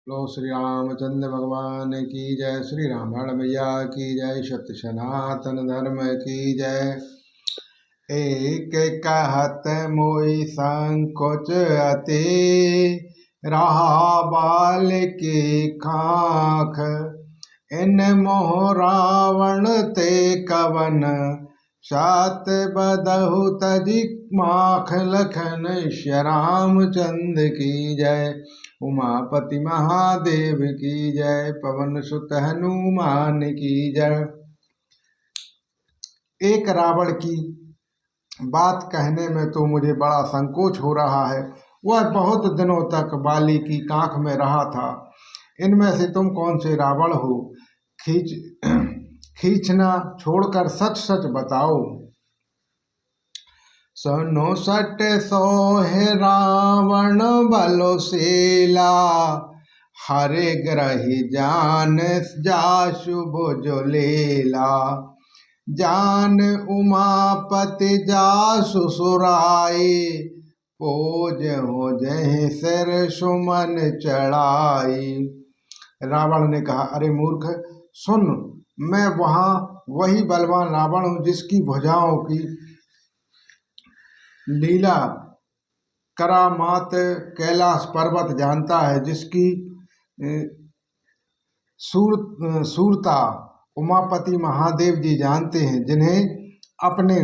बोलो श्री रामचंद्र भगवान की जय। श्री रामायण मैया की जय। सत्य सनातन धर्म की जय। एक कहत मोई संकोच अति, रहा बाल की खाख। इन मोह रावण ते कवन, सात बदहु तजि माख। लखन श्री रामचंद्र की जय। उमापति महादेव की जय। पवन सुत हनुमान की जय। एक रावण की बात कहने में तो मुझे बड़ा संकोच हो रहा है। वह बहुत दिनों तक बाली की कांख में रहा था। इनमें से तुम कौन से रावण हो? खींचना छोड़कर सच सच बताओ। सुनो सट सोहे रावण बलोशीला, हरे ग्रही जान जासु भुजो लीला। जान उमापति जासु सुराई, पोज हो जहि सिर सुमन चढ़ाई। रावण ने कहा, अरे मूर्ख सुन, मैं वही बलवान रावण हूँ जिसकी भुजाओं की लीला करामात कैलाश पर्वत जानता है, जिसकी सूरता उमापति महादेव जी जानते हैं, जिन्हें अपने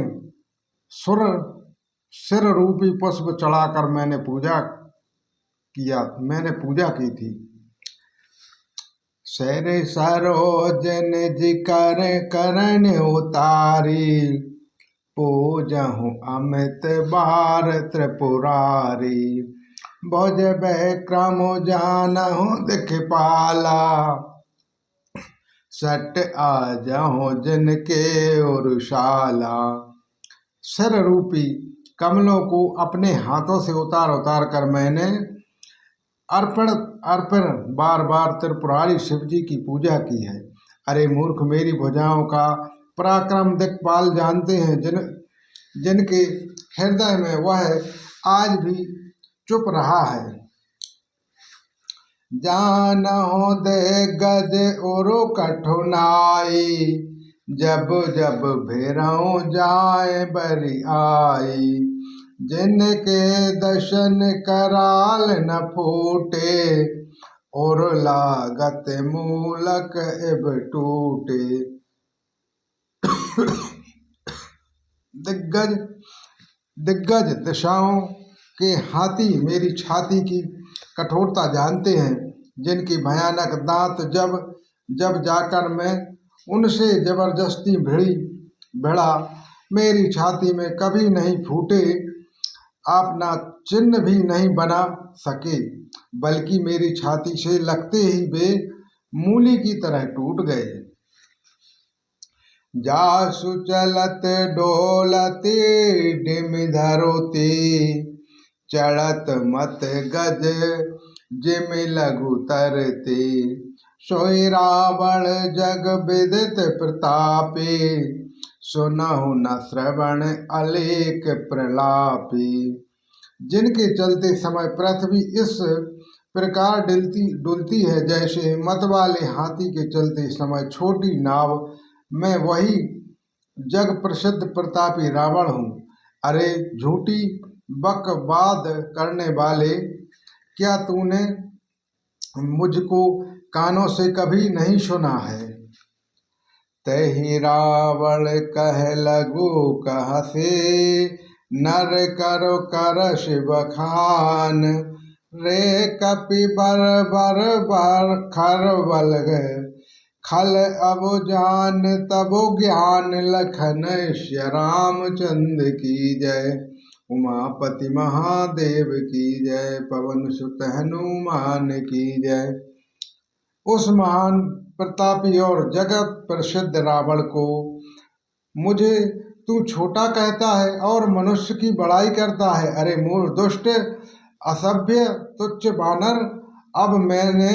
सिर रूपी पुष्प चढ़ाकर मैंने पूजा की थी। सर सरोजन जी करण उतारी, पूजहु अमित बार त्रिपुरारी। भुज क्रम जानहु दिख पाला, सट आजहु जिनके उरुशाला। सिर रूपी कमलों को अपने हाथों से उतार उतार कर मैंने अर्पण बार बार त्रिपुरारी शिव जी की पूजा की है। अरे मूर्ख, मेरी भुजाओं का पराक्रम दिक्पाल जानते हैं, जिनके हृदय में वह आज भी चुप रहा है। जानहो दे गज उरु कठुनाई, जब जब भेरऊ जाए बरि आई। जिनके दर्शन कराल न फूटे, और लागत मूलक इब टूटे। दिग्गज दिशाओं के हाथी मेरी छाती की कठोरता जानते हैं, जिनकी भयानक दांत जब जाकर मैं उनसे जबरदस्ती भिड़ा, मेरी छाती में कभी नहीं फूटे। अपना चिन्ह भी नहीं बना सके, बल्कि मेरी छाती से लगते ही वे मूली की तरह टूट गए। जासु चलत डोलते डिम धरोते, चढ़त मत गज जिम लघु तरते। सोई रावण जग विदित प्रतापे, सुनहु न श्रवण अलेख प्रलापी। जिनके चलते समय पृथ्वी इस प्रकार डुलती है, जैसे मतवाले हाथी के चलते समय छोटी नाव। मैं वही जग प्रसिद्ध प्रतापी रावण हूँ। अरे झूठी बकवाद करने वाले, क्या तूने मुझको कानों से कभी नहीं सुना है? तहि रावण कह लगू कहसे, नर करो कर शिव खान। रे कपि बर बर बर खर बलग, खल अब जान तब ज्ञान। लखन श्री रामचंद्र की जय। उमापति महादेव की जय। पवन सुत हनुमान की जय। उस महान प्रतापी और जगत प्रसिद्ध रावण को मुझे तू छोटा कहता है और मनुष्य की बड़ाई करता है। अरे मूर्ख, दुष्ट, असभ्य, तुच्छ बानर, अब मैंने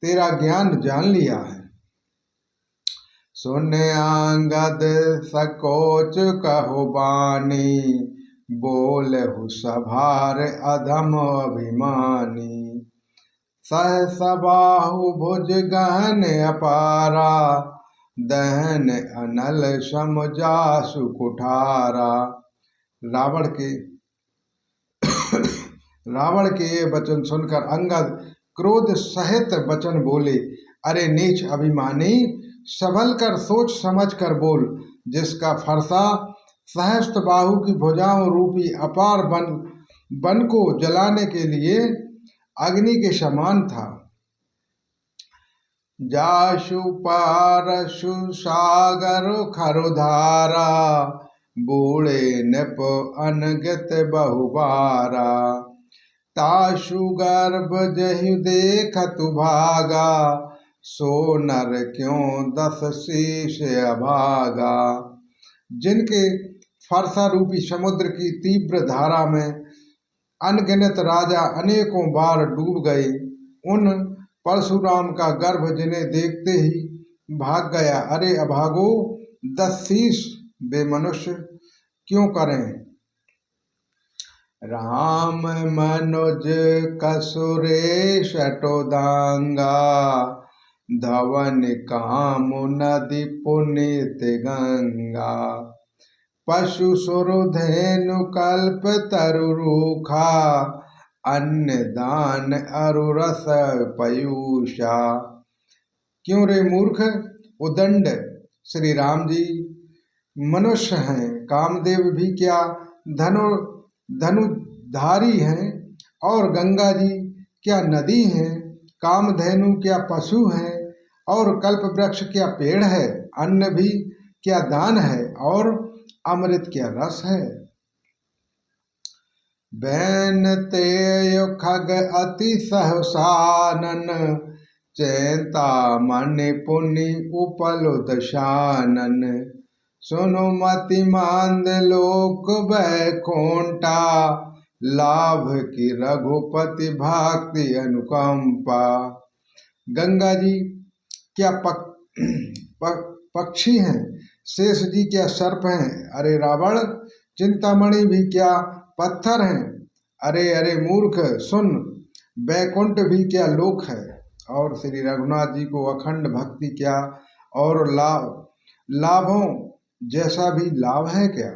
तेरा ज्ञान जान लिया है। सुन आंगद सकोच कहो बानी, बोलहु सभार अधम अभिमानी। सहस बाहु भुज गहन अपारा, दहन अनल सम जासु कुठारा। रावण के ये वचन सुनकर अंगद क्रोध सहित वचन बोले, अरे नीच अभिमानी, संभल कर सोच समझ कर बोल। जिसका फरसा सहस्त्र बाहु की भुजाओं रूपी अपार बन को जलाने के लिए अग्नि के समान था। जाशु पारशु सागर खरुधारा, बूढ़े नप अनगत बहुबारा। ताशु गर्भ जहु देखतु भागा, सो नर क्यों दस शीश अभागा। जिनके फरसा रूपी समुद्र की तीव्र धारा में अनगिनत राजा अनेकों बार डूब गए, उन परशुराम का गर्भ जिन्हें देखते ही भाग गया। अरे अभागो, 10 शीश वे मनुष्य क्यों करें। राम मनुज कसुरेश टोदांगा, धवन काम नदी पुनीत गंगा। पशु सुरु धेनु कल्प तरु रूखा, अन्न दान अरु रस पयूषा। क्यों रे मूर्ख, उदंड श्री राम जी मनुष्य हैं, कामदेव भी क्या धनुधारी हैं, और गंगा जी क्या नदी हैं, कामधेनु क्या पशु हैं, और कल्प वृक्ष क्या पेड़ है, अन्न भी क्या दान है, और अमृत क्या रस है। बैन तेय खग अति सहसानन, चैता मन पुनि उपलुदशानन। सुनु मति मांद लोक बैकुंठा, लाभ की रघुपति भक्ति अनुकंपा। गंगा जी क्या पक्षी हैं, शेष जी क्या सर्प हैं, अरे रावण चिंतामणि भी क्या पत्थर हैं। अरे अरे मूर्ख सुन, बैकुंठ भी क्या लोक है, और श्री रघुनाथ जी को अखंड भक्ति क्या, और लाभों जैसा भी लाभ है क्या।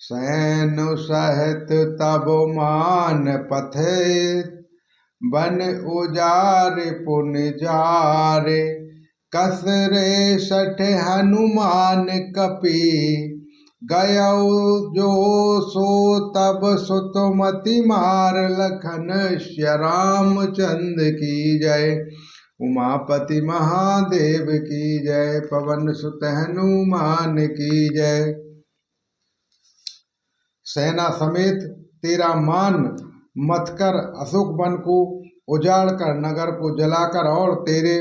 सैनु सहित तब मान पथे, बन उजारे पुन जारे। कसरे सठ हनुमान कपि, गयौ जो सो तब सुतमति मार। लखन रामचंद्र की जय, उमापति महादेव की जय, पवन सुत हनुमान की जय। सेना समेत तेरा मान मत कर, अशोक वन को उजाड़ कर, नगर को जलाकर, और तेरे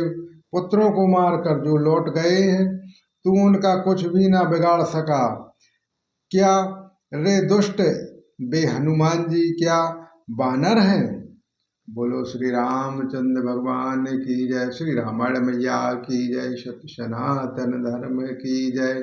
पुत्रों को मारकर जो लौट गए हैं, तू उनका कुछ भी ना बिगाड़ सका। क्या रे दुष्ट, बे हनुमान जी क्या बानर हैं। बोलो श्री रामचंद्र भगवान की जय, श्री रामायण मैया की जय, सत्य सनातन धर्म की जय।